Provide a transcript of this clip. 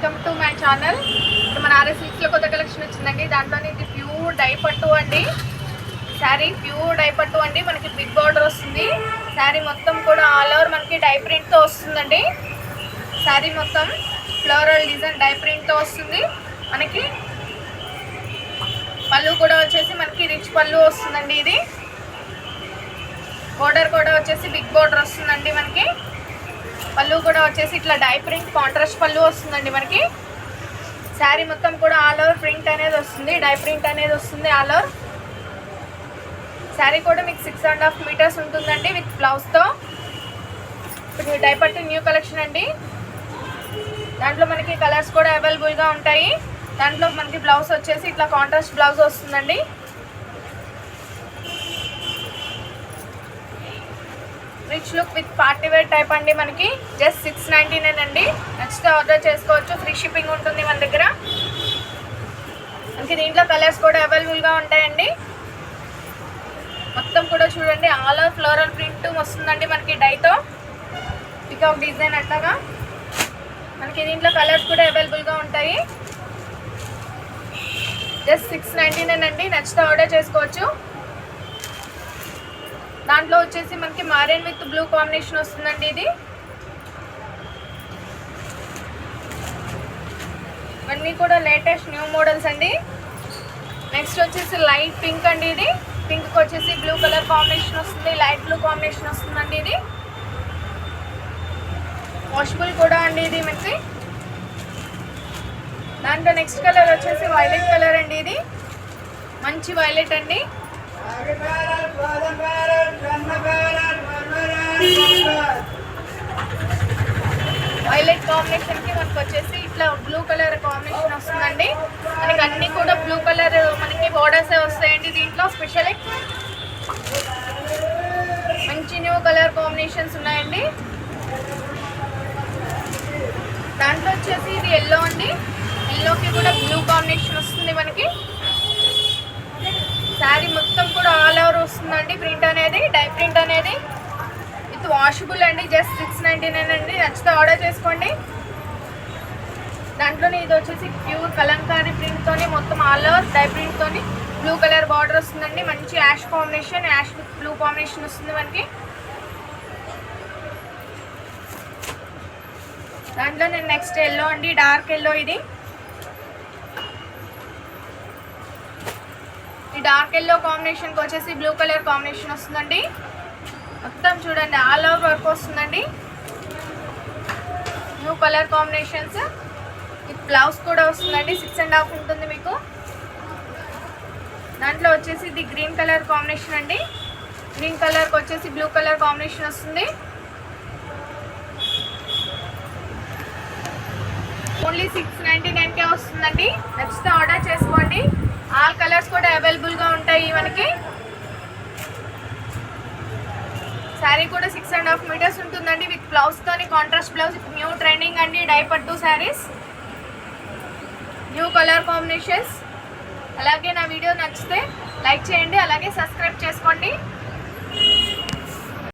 Welcome to my channel. ఇప్పుడు మన RS సిల్క్స్లో కొత్త కలెక్షన్ వచ్చిందండి. దాంట్లోనే ఇది ప్యూర్ డై పట్టు అండి. శారీ ప్యూర్ డై పట్టు అండి. మనకి బిగ్ బార్డర్ వస్తుంది. శారీ మొత్తం కూడా ఆల్ ఓవర్ మనకి డై ప్రింట్తో వస్తుందండి. శారీ మొత్తం ఫ్లోరల్ డిజైన్ డై ప్రింట్తో వస్తుంది. మనకి పళ్ళు కూడా వచ్చేసి మనకి రిచ్ పళ్ళు వస్తుందండి. ఇది బోర్డర్ కూడా వచ్చేసి బిగ్ బోర్డర్ వస్తుందండి. మనకి పళ్ళు కూడా వచ్చేసి ఇట్లా డై ప్రింట్ కాంట్రాస్ట్ పళ్ళు వస్తుందండి. మనకి శారీ మొత్తం కూడా ఆల్ ఓవర్ ప్రింట్ అనేది వస్తుంది, డై ప్రింట్ అనేది వస్తుంది ఆల్ ఓవర్. శారీ కూడా మీకు 6.5 మీటర్స్ ఉంటుందండి విత్ బ్లౌజ్తో. ఇప్పుడు డై పట్టు న్యూ కలెక్షన్ అండి. దాంట్లో మనకి కలర్స్ కూడా అవైలబుల్గా ఉంటాయి. దాంట్లో మనకి బ్లౌజ్ వచ్చేసి ఇట్లా కాంట్రాస్ట్ బ్లౌజ్ వస్తుందండి. Rich look with party wear type అండి. మనకి జస్ట్ 699 అండి. నచ్చితే ఆర్డర్ చేసుకోవచ్చు. ఫ్రీ షిప్పింగ్ ఉంటుంది మన దగ్గర. మనకి దీంట్లో కలర్స్ కూడా అవైలబుల్గా ఉంటాయండి. మొత్తం కూడా చూడండి ఆల్ ఓవర్ ఫ్లోరల్ ప్రింట్ వస్తుందండి మనకి డైతో. పికాక్ డిజైన్ అట్లాగా మనకి దీంట్లో కలర్స్ కూడా అవైలబుల్గా ఉంటాయి. జస్ట్ 699 అండి. నచ్చితే ఆర్డర్ చేసుకోవచ్చు. దాంట్లో వచ్చేసి మనకి మారెన్ విత్ బ్లూ కాంబినేషన్ వస్తుందండి. ఇది ఇవన్నీ కూడా లేటెస్ట్ న్యూ మోడల్స్ అండి. నెక్స్ట్ వచ్చేసి లైట్ పింక్ అండి. ఇది పింక్ వచ్చేసి బ్లూ కలర్ కాంబినేషన్ వస్తుంది, లైట్ బ్లూ కాంబినేషన్ వస్తుందండి. ఇది వాషబుల్ కూడా అండి. ఇది మనకి దాంట్లో నెక్స్ట్ కలర్ వచ్చేసి వైలెట్ కలర్ అండి. ఇది మంచి వైలెట్ అండి. వైలెట్ కాంబినేషన్కి మనకు వచ్చేసి ఇట్లా బ్లూ కలర్ కాంబినేషన్ వస్తుందండి. మనకి అన్నీ కూడా బ్లూ కలర్ మనకి బోర్డర్స్ వస్తాయండి. దీంట్లో స్పెషల్లీ మంచి న్యూ కలర్ కాంబినేషన్స్ ఉన్నాయండి. దాంట్లో వచ్చేసి ఇది ఎల్లో అండి. ఎల్లోకి కూడా బ్లూ కాంబినేషన్ వస్తుంది మనకి. శారీ మొత్తం కూడా ఆల్ ఓవర్ వస్తుందండి ప్రింట్ అనేది, డై ప్రింట్ అనేది విత్ వాషబుల్ అండి. జస్ట్ 699 అండి. నచ్చితే ఆర్డర్ చేసుకోండి. దాంట్లోనే ఇది వచ్చేసి ప్యూర్ కలంకారీ ప్రింట్తోని మొత్తం ఆల్ ఓవర్ డై ప్రింట్తోని బ్లూ కలర్ బార్డర్ వస్తుందండి. మంచి ash combination, ash with blue combination వస్తుంది మనకి. దాంట్లో నేను నెక్స్ట్ ఎల్లో అండి, డార్క్ ఎల్లో. ఇది ఈ డార్క్ ఎల్లో కాంబినేషన్కి వచ్చేసి బ్లూ కలర్ కాంబినేషన్ వస్తుందండి. మొత్తం చూడండి ఆల్ ఓవర్ వర్క్ వస్తుందండి. New colour combinations with blouse కూడా వస్తుందండి. 6.5 ఉంటుంది మీకు. దాంట్లో వచ్చేసి ఇది గ్రీన్ కలర్ కాంబినేషన్ అండి. గ్రీన్ కలర్కి వచ్చేసి బ్లూ కలర్ కాంబినేషన్ వస్తుంది. ఓన్లీ 699కే వస్తుందండి. నచ్చితే ఆర్డర్ చేసుకోండి. ఆల్ కలర్స్ కూడా అవైలబుల్గా ఉంటాయి మనకి. శారీ కూడా 6.5 మీటర్స్ ఉంటుందండి విత్ బ్లౌజ్తోని కాంట్రాస్ట్ బ్లౌజ్. న్యూ ట్రెండింగ్ అండి డై పట్టు శారీస్, న్యూ కలర్ కాంబినేషన్స్. అలాగే నా వీడియో నచ్చితే లైక్ చేయండి, అలాగే సబ్స్క్రైబ్ చేసుకోండి.